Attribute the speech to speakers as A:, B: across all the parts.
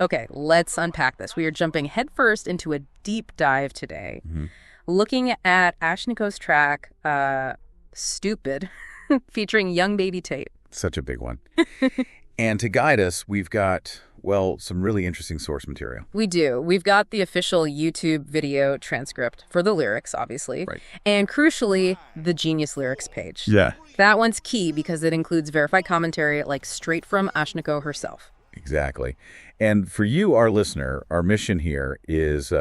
A: Okay, let's unpack this. We are jumping headfirst into a deep dive today, looking at Ashnikko's track, Stupid, featuring young baby Tate.
B: Such a big one. And to guide us, we've got, well, some really interesting source material.
A: We do. We've got the official YouTube video transcript for the lyrics, obviously.
B: Right.
A: And crucially, the Genius Lyrics page.
B: Yeah.
A: That one's key because it includes verified commentary, like straight from Ashnikko herself.
B: Exactly. And for you, our listener, our mission here is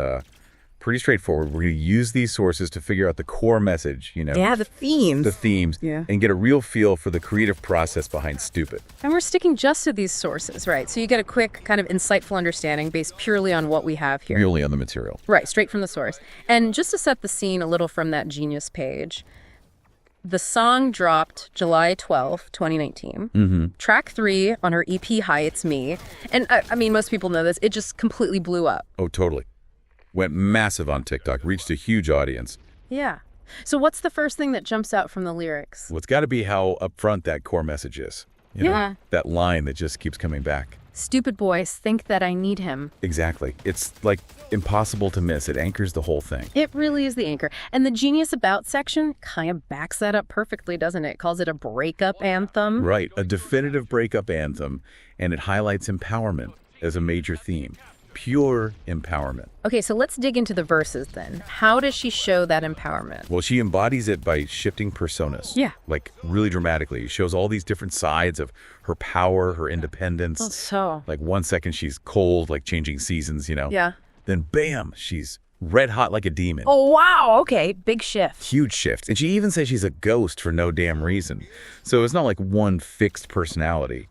B: pretty straightforward. We're going to use these sources to figure out the core message,
A: Yeah, the themes.
B: And get a real feel for the creative process behind Stupid.
A: And we're sticking just to these sources, right? So you get a quick, kind of insightful understanding based purely on what we have here.
B: Purely on the material.
A: Right, straight from the source. And just to set the scene a little from that Genius page, the song dropped July 12, 2019. Track 3 on her EP, Hi, It's Me. And I mean, most people know this. It just completely blew up.
B: Oh, totally. Went massive on TikTok, reached a huge audience.
A: Yeah. So what's the first thing that jumps out from the lyrics?
B: Well, it's got to be how upfront that core message is. You know, that line that just keeps coming back.
A: Stupid boys think that I need him.
B: Exactly. It's like impossible to miss. It anchors the whole thing.
A: It really is the anchor. And the Genius About section kind of backs that up perfectly, doesn't it? Calls it a breakup anthem.
B: Right. A definitive breakup anthem. And it highlights empowerment as a major theme. Pure empowerment.
A: Okay, so let's dig into the verses then. How does she show that empowerment?
B: Well, she embodies it by shifting personas.
A: Yeah.
B: Like really dramatically. She shows all these different sides of her power, her independence.
A: Oh, so.
B: Like 1 second she's cold, like changing seasons,
A: Yeah.
B: Then bam, she's red hot like a demon.
A: Oh, wow. Okay, big shift.
B: Huge shift. And she even says she's a ghost for no damn reason. So it's not like one fixed personality.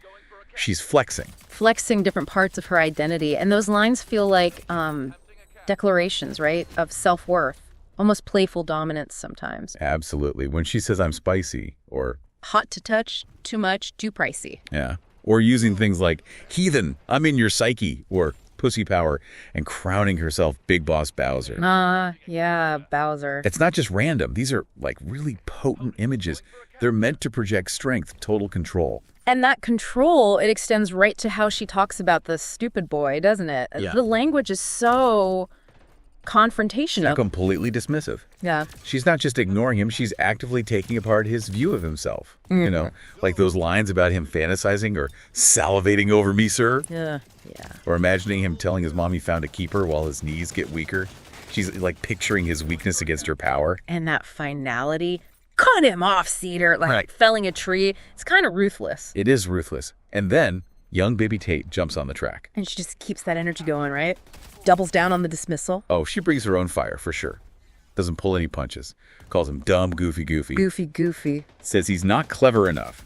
B: She's flexing.
A: Flexing different parts of her identity. And those lines feel like declarations, right, of self-worth. Almost playful dominance sometimes.
B: Absolutely. When she says I'm spicy or
A: hot to touch, too much, too pricey.
B: Yeah. Or using things like heathen, I'm in your psyche, or pussy power, and crowning herself Big Boss Bowser.
A: Yeah, Bowser.
B: It's not just random. These are like really potent images. They're meant to project strength, total control.
A: And that control, it extends right to how she talks about the stupid boy, doesn't it?
B: Yeah.
A: The language is so confrontational.
B: Completely dismissive.
A: Yeah.
B: She's not just ignoring him, she's actively taking apart his view of himself. Like those lines about him fantasizing or salivating over me, sir.
A: Yeah.
B: Or imagining him telling his mom he found a keeper while his knees get weaker. She's like picturing his weakness against her power.
A: And that finality, cut him off, Cedar, like felling a tree. It's kind of ruthless.
B: It is ruthless. And then young baby Tate jumps on the track.
A: And she just keeps that energy going, right? Doubles down on the dismissal.
B: Oh, she brings her own fire, for sure. Doesn't pull any punches. Calls him dumb, goofy.
A: Goofy.
B: Says he's not clever enough.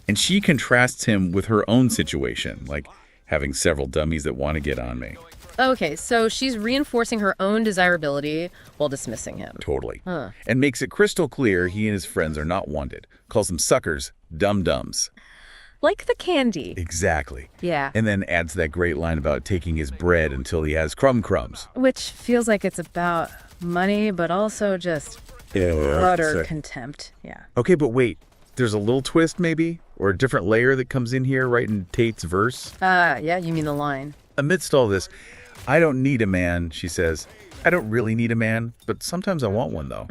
B: And she contrasts him with her own situation, like having several dummies that want to get on me.
A: Okay, so she's reinforcing her own desirability while dismissing him.
B: Totally. And makes it crystal clear he and his friends are not wanted. Calls them suckers, dum-dums.
A: Like the candy.
B: Exactly.
A: Yeah.
B: And then adds that great line about taking his bread until he has crumbs.
A: Which feels like it's about money, but also just utter contempt. Yeah.
B: Okay, but wait. There's a little twist, maybe? Or a different layer that comes in here right in Tate's verse?
A: Yeah, you mean the line.
B: Amidst all this, I don't need a man, she says. I don't really need a man, but sometimes I want one, though.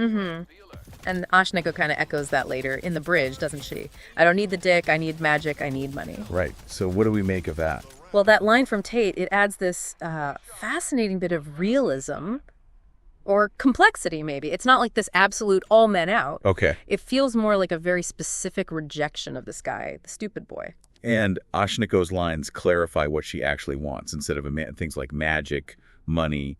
A: And Ashnikko kind of echoes that later in the bridge, doesn't she? I don't need the dick, I need magic, I need money.
B: Right. So what do we make of that?
A: Well, that line from Tate, it adds this fascinating bit of realism or complexity, maybe. It's not like this absolute all men out.
B: Okay.
A: It feels more like a very specific rejection of this guy, the stupid boy.
B: And Ashnikko's lines clarify what she actually wants instead of things like magic, money,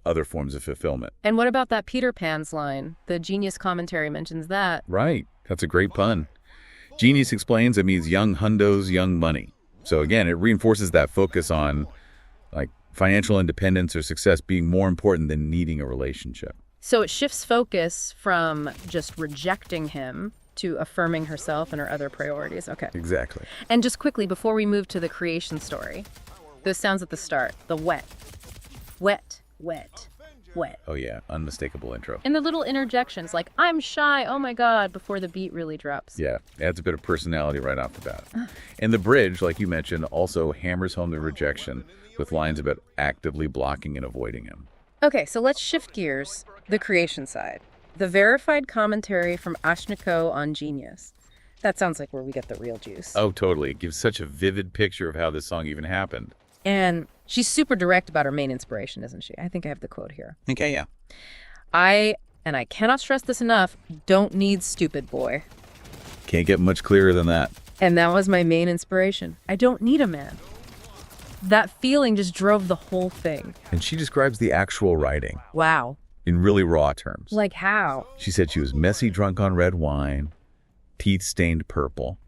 B: other forms of fulfillment.
A: And what about that Peter Pan's line? The Genius commentary mentions that.
B: Right. That's a great pun. Genius explains it means young hundos, young money. So again, it reinforces that focus on like financial independence or success being more important than needing a relationship.
A: So it shifts focus from just rejecting him to affirming herself and her other priorities. Okay.
B: Exactly.
A: And just quickly, before we move to the creation story, those sounds at the start, the wet. wet.
B: Oh, yeah. Unmistakable intro.
A: And the little interjections like, I'm shy, oh my God, before the beat really drops.
B: Yeah. Adds a bit of personality right off the bat. And the bridge, like you mentioned, also hammers home the rejection with lines about actively blocking and avoiding him.
A: Okay, so let's shift gears. The creation side. The verified commentary from Ashnikko on Genius. That sounds like where we get the real juice.
B: Oh, totally. It gives such a vivid picture of how this song even happened.
A: And she's super direct about her main inspiration, isn't she? I think I have the quote here.
B: Okay, yeah.
A: I cannot stress this enough, don't need stupid boy.
B: Can't get much clearer than that.
A: And that was my main inspiration. I don't need a man. That feeling just drove the whole thing.
B: And she describes the actual writing
A: Wow.
B: in really raw terms.
A: Like how?
B: She said she was messy, drunk on red wine, teeth stained purple,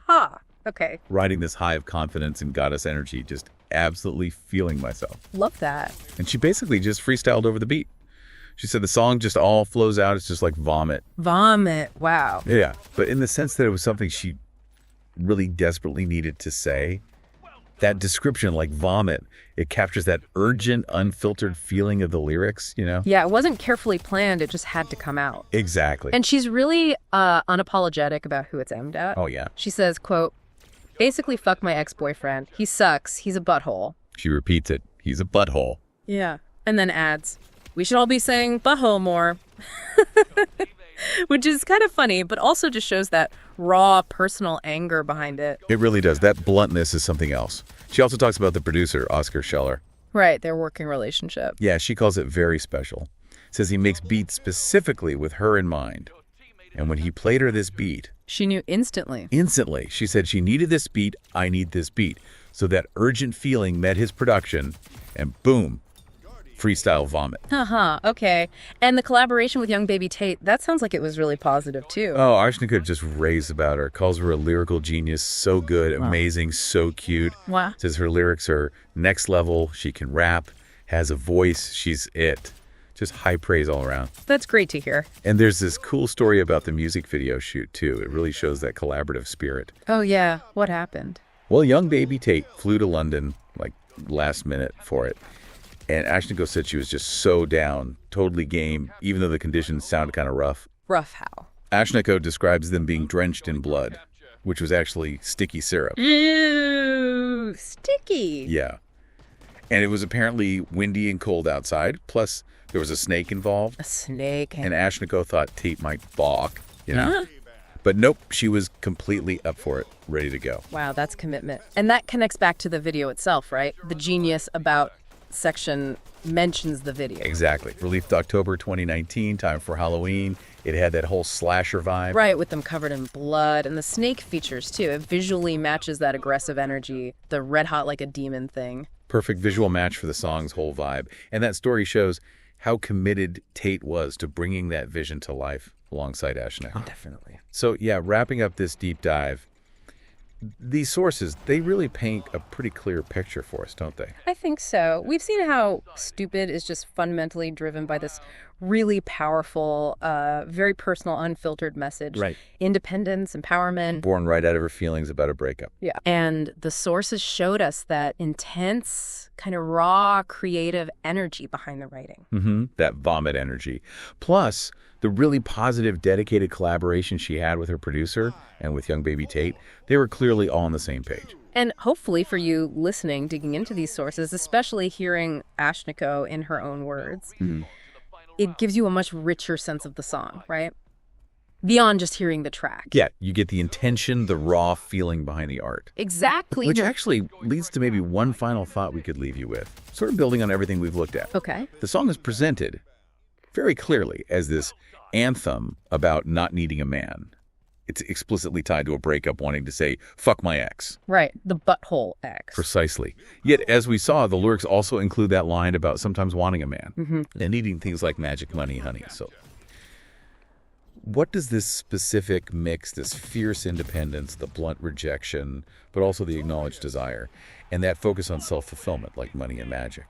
A: Ha. Okay.
B: riding this high of confidence and goddess energy, just absolutely feeling myself.
A: Love that.
B: And she basically just freestyled over the beat. She said the song just all flows out. It's just like vomit.
A: Vomit. Wow.
B: Yeah, but in the sense that it was something she really desperately needed to say. That description, like vomit, it captures that urgent, unfiltered feeling of the lyrics, you know?
A: Yeah, it wasn't carefully planned. It just had to come out.
B: Exactly.
A: And she's really unapologetic about who it's aimed at.
B: Oh, yeah.
A: She says, quote, basically fuck my ex-boyfriend. He sucks. He's a butthole.
B: She repeats it. He's a butthole.
A: Yeah. And then adds, we should all be saying butthole more. Which is kind of funny, but also just shows that raw personal anger behind it.
B: It really does. That bluntness is something else. She also talks about the producer, Oscar Scheller.
A: Right, their working relationship.
B: Yeah, she calls it very special. Says he makes beats specifically with her in mind. And when he played her this beat,
A: She knew instantly.
B: she said she needed this beat, I need this beat. So that urgent feeling met his production, and boom, freestyle vomit.
A: Haha, okay. And the collaboration with young baby Tate, that sounds like it was really positive too.
B: Oh, Ashnikko just raves about her, calls her a lyrical genius, so good, amazing, so cute.
A: Wow.
B: Says her lyrics are next level, she can rap, has a voice, she's it. Just high praise all around.
A: That's great to hear.
B: And there's this cool story about the music video shoot, too. It really shows that collaborative spirit.
A: Oh yeah, what happened?
B: Well, young baby Tate flew to London, like, last minute for it. And Ashnikko said she was just so down, totally game, even though the conditions sounded kind of rough.
A: Rough how?
B: Ashnikko describes them being drenched in blood, which was actually sticky syrup.
A: Ew, sticky.
B: Yeah. And it was apparently windy and cold outside, plus there was a snake involved.
A: A snake.
B: And Ashnikko thought Tate might balk, you know? But nope, she was completely up for it, ready to go.
A: Wow, that's commitment. And that connects back to the video itself, right? The Genius About section mentions the video.
B: Exactly. Released October 2019, time for Halloween. It had that whole slasher vibe.
A: Right, with them covered in blood. And the snake features, too. It visually matches that aggressive energy, the red hot like a demon thing.
B: Perfect visual match for the song's whole vibe. And that story shows how committed Tate was to bringing that vision to life alongside Ashnikko.
A: Oh, definitely.
B: So, yeah, wrapping up this deep dive, these sources, they really paint a pretty clear picture for us, don't they?
A: I think so. We've seen how Stupid is just fundamentally driven by this really powerful, very personal, unfiltered message.
B: Right.
A: Independence, empowerment.
B: Born right out of her feelings about a breakup.
A: Yeah. And the sources showed us that intense, kind of raw, creative energy behind the writing.
B: Mm-hmm. That vomit energy. Plus, the really positive, dedicated collaboration she had with her producer and with young baby Tate, they were clearly all on the same page.
A: And hopefully for you listening, digging into these sources, especially hearing Ashnikko in her own words, it gives you a much richer sense of the song, right? Beyond just hearing the track.
B: Yeah, you get the intention, the raw feeling behind the art.
A: Exactly.
B: Which actually leads to maybe one final thought we could leave you with, sort of building on everything we've looked at.
A: Okay.
B: The song is presented very clearly as this anthem about not needing a man. It's explicitly tied to a breakup wanting to say, fuck my ex.
A: Right, the butthole X.
B: Precisely. Yet, as we saw, the lyrics also include that line about sometimes wanting a man and needing things like magic money, honey. So what does this specific mix, this fierce independence, the blunt rejection, but also the acknowledged desire, and that focus on self-fulfillment like money and magic,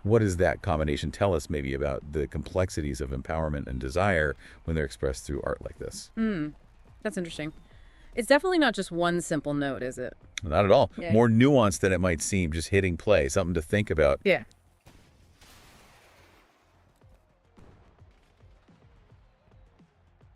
B: what does that combination tell us maybe about the complexities of empowerment and desire when they're expressed through art like this?
A: That's interesting. It's definitely not just one simple note, is it?
B: Not at all.
A: Yeah.
B: More nuanced than it might seem, just hitting play, something to think about
A: Yeah.